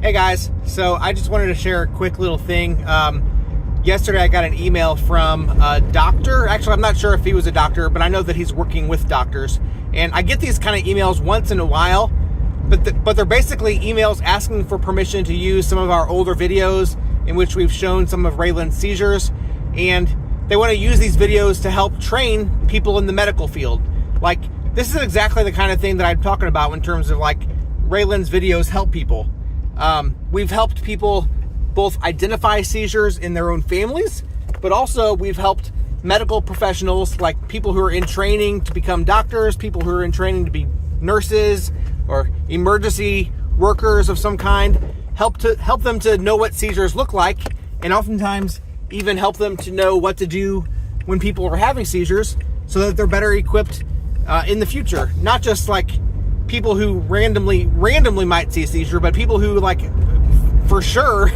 Hey guys, so I just wanted to share a quick little thing. Yesterday I got an email from a doctor. Actually, I'm not sure if he was a doctor, but I know that he's working with doctors. And I get these kind of emails once in a while, but they're basically emails asking for permission to use some of our older videos in which we've shown some of Raylan's seizures. And they want to use these videos to help train people in the medical field. Like, this is exactly the kind of thing that I'm talking about in terms of like Raylan's videos help people. We've helped people both identify seizures in their own families, but also we've helped medical professionals, like people who are in training to become doctors, people who are in training to be nurses or emergency workers of some kind, help them to know what seizures look like, and oftentimes even help them to know what to do when people are having seizures so that they're better equipped in the future. Not just like people who randomly might see a seizure, but people who, like, for sure,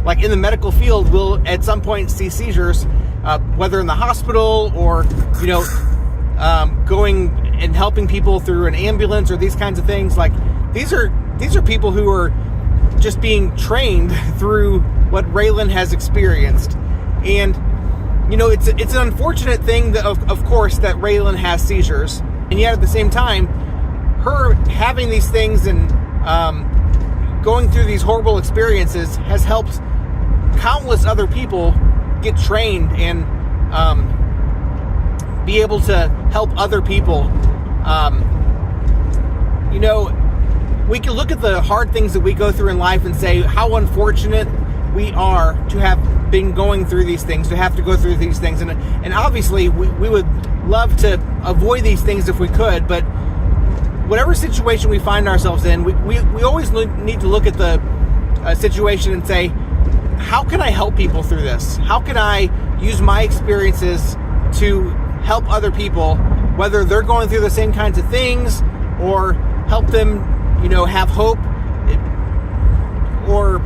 like in the medical field, will at some point see seizures, whether in the hospital or, you know, going and helping people through an ambulance or these kinds of things. Like, these are people who are just being trained through what Raylan has experienced. And, you know, it's an unfortunate thing that, of course, that Raylan has seizures, and yet at the same time, her having these things and going through these horrible experiences has helped countless other people get trained and be able to help other people. You know, we can look at the hard things that we go through in life and say how unfortunate we are to have been going through these things, to have to go through these things. And obviously, we would love to avoid these things if we could, but whatever situation we find ourselves in, we always need to look at the situation and say, how can I help people through this? How can I use my experiences to help other people, whether they're going through the same kinds of things, or help them, you know, have hope, or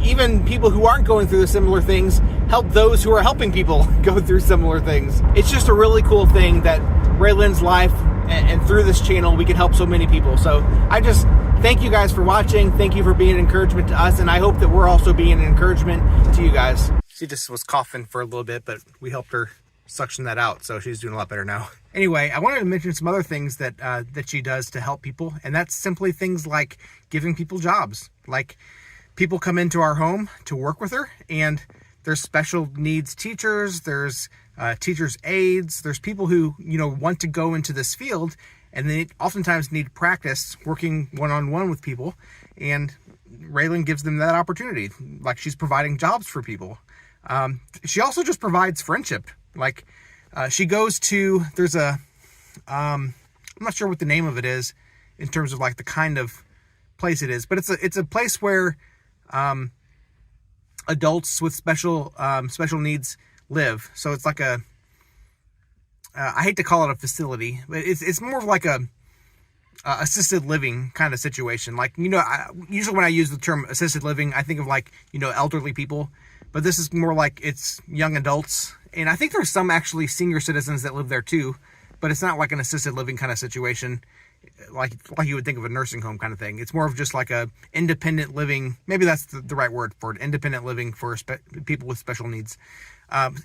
even people who aren't going through the similar things, help those who are helping people go through similar things. It's just a really cool thing that Raylan's life, and through this channel, we can help so many people. So I just thank you guys for watching. Thank you for being an encouragement to us, and I hope that we're also being an encouragement to you guys. She just was coughing for a little bit, but we helped her suction that out, so she's doing a lot better now. Anyway, I wanted to mention some other things that that she does to help people, and that's simply things like giving people jobs. Like, people come into our home to work with her, and there's special needs teachers, there's teachers' aides, there's people who, you know, want to go into this field, and they oftentimes need practice working one-on-one with people, and Raylan gives them that opportunity. Like, she's providing jobs for people. She also just provides friendship. Like, she goes to, there's a, I'm not sure what the name of it is in terms of like the kind of place it is, but it's a place where adults with special needs live. So it's like a, I hate to call it a facility, but it's more of like a assisted living kind of situation. Like, you know, usually when I use the term assisted living, I think of like, you know, elderly people, but this is more like it's young adults. And I think there's some actually senior citizens that live there too, but it's not like an assisted living kind of situation, like you would think of a nursing home kind of thing. It's more of just like a independent living. Maybe that's the right word for it. Independent living for people with special needs.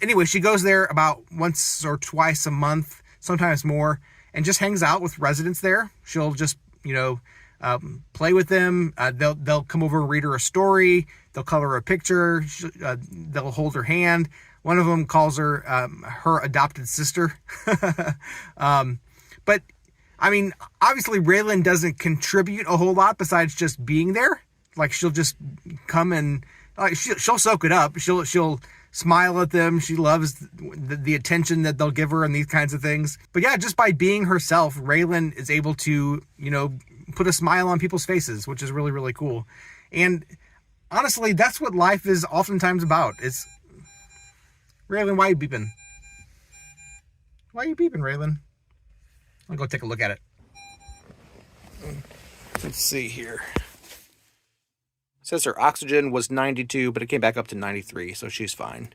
Anyway, she goes there about once or twice a month, sometimes more, and just hangs out with residents there. She'll just, you know, play with them. They'll come over and read her a story. They'll color her a picture. They'll hold her hand. One of them calls her her adopted sister. But I mean, obviously Raylan doesn't contribute a whole lot besides just being there. Like, she'll just come and she'll soak it up. She'll smile at them. She loves the attention that they'll give her and these kinds of things. But yeah, just by being herself, Raylan is able to, you know, put a smile on people's faces, which is really, really cool. And honestly, that's what life is oftentimes about. It's, Raylan, why are you beeping? Why are you beeping, Raylan? I'll go take a look at it. Let's see here. It says her oxygen was 92, but it came back up to 93, so she's fine.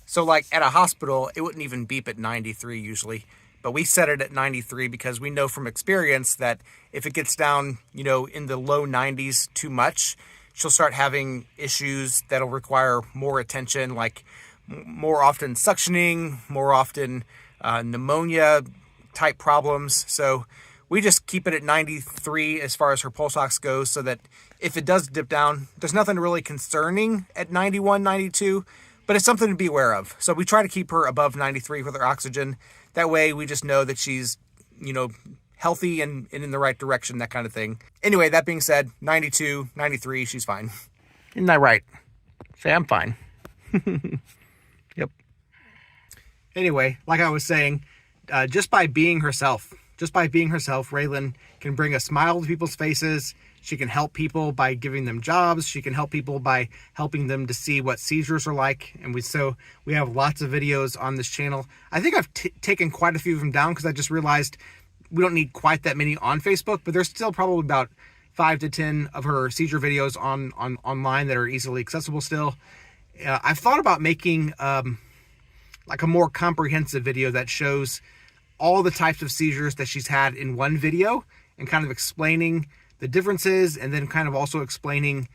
So, like, at a hospital, it wouldn't even beep at 93 usually. but we set it at 93 because we know from experience that if it gets down, in the low 90s too much, she'll start having issues that'll require more attention, like more often suctioning, more often pneumonia type problems. So we just keep it at 93 as far as her pulse ox goes, so that if it does dip down, there's nothing really concerning at 91, 92, but it's something to be aware of. So we try to keep her above 93 with her oxygen. That way we just know that she's, healthy and in the right direction, that kind of thing. Anyway, that being said, 92, 93, she's fine. Isn't that right? Say I'm fine. Yep. Anyway, like I was saying, just by being herself, Raylan can bring a smile to people's faces. She can help people by giving them jobs. She can help people by helping them to see what seizures are like. And we have lots of videos on this channel. I think I've taken quite a few of them down because I just realized we don't need quite that many on Facebook, but there's still probably about 5 to 10 of her seizure videos online that are easily accessible still. I've thought about making like a more comprehensive video that shows all the types of seizures that she's had in one video and kind of explaining the differences, and then kind of also explaining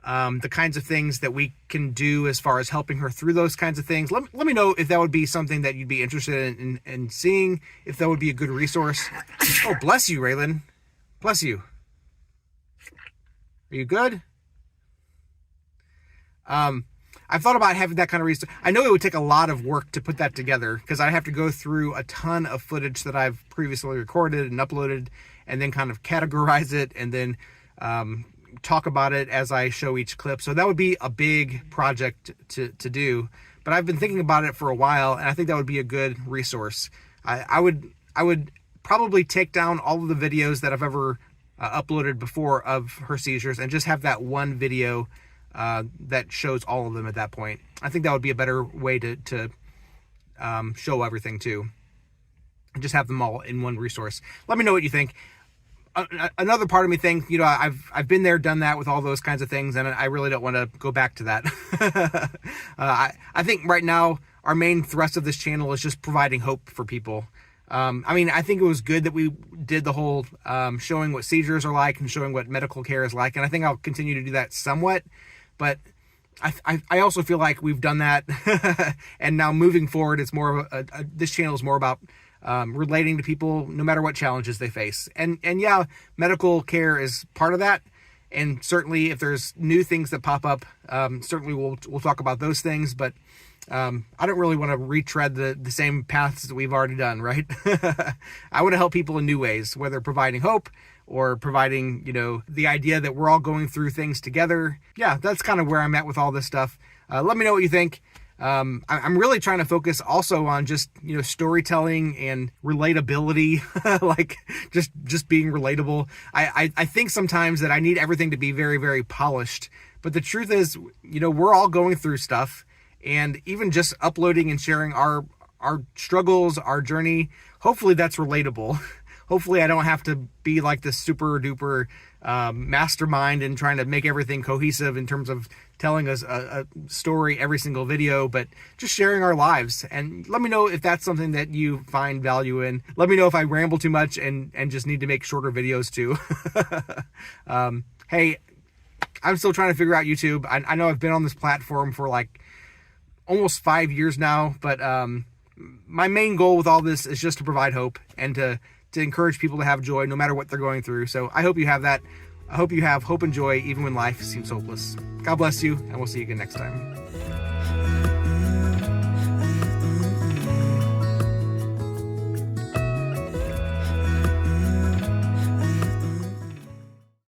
the kinds of things that we can do as far as helping her through those kinds of things. Let me know if that would be something that you'd be interested in seeing, if that would be a good resource. Oh, bless you, Raylan. Bless you. Are you good? I've thought about having that kind of resource. I know it would take a lot of work to put that together because I'd have to go through a ton of footage that I've previously recorded and uploaded, and then kind of categorize it, and then talk about it as I show each clip. So that would be a big project to do, but I've been thinking about it for a while, and I think that would be a good resource. I would probably take down all of the videos that I've ever uploaded before of her seizures and just have that one video that shows all of them at that point. I think that would be a better way to show everything too. And just have them all in one resource. Let me know what you think. Another part of me thinks, I've been there, done that with all those kinds of things, and I really don't want to go back to that. I think right now our main thrust of this channel is just providing hope for people. I think it was good that we did the whole showing what seizures are like and showing what medical care is like, and I think I'll continue to do that somewhat. But I also feel like we've done that, and now moving forward, it's more of this channel is more about relating to people no matter what challenges they face. And yeah, medical care is part of that. And certainly if there's new things that pop up, certainly we'll talk about those things. But I don't really want to retread the same paths that we've already done, right? I want to help people in new ways, whether providing hope or providing, the idea that we're all going through things together. Yeah, that's kind of where I'm at with all this stuff. Let me know what you think. I'm really trying to focus also on just, storytelling and relatability, like just being relatable. I think sometimes that I need everything to be very, very polished, but the truth is, we're all going through stuff, and even just uploading and sharing our struggles, our journey, hopefully that's relatable. Hopefully I don't have to be like this super duper mastermind and trying to make everything cohesive in terms of telling us a story every single video, but just sharing our lives. And let me know if that's something that you find value in. Let me know if I ramble too much and just need to make shorter videos too. Hey, I'm still trying to figure out YouTube. I know I've been on this platform for like almost 5 years now, but my main goal with all this is just to provide hope and to encourage people to have joy no matter what they're going through. So I hope you have that. I hope you have hope and joy even when life seems hopeless. God bless you, and we'll see you again next time.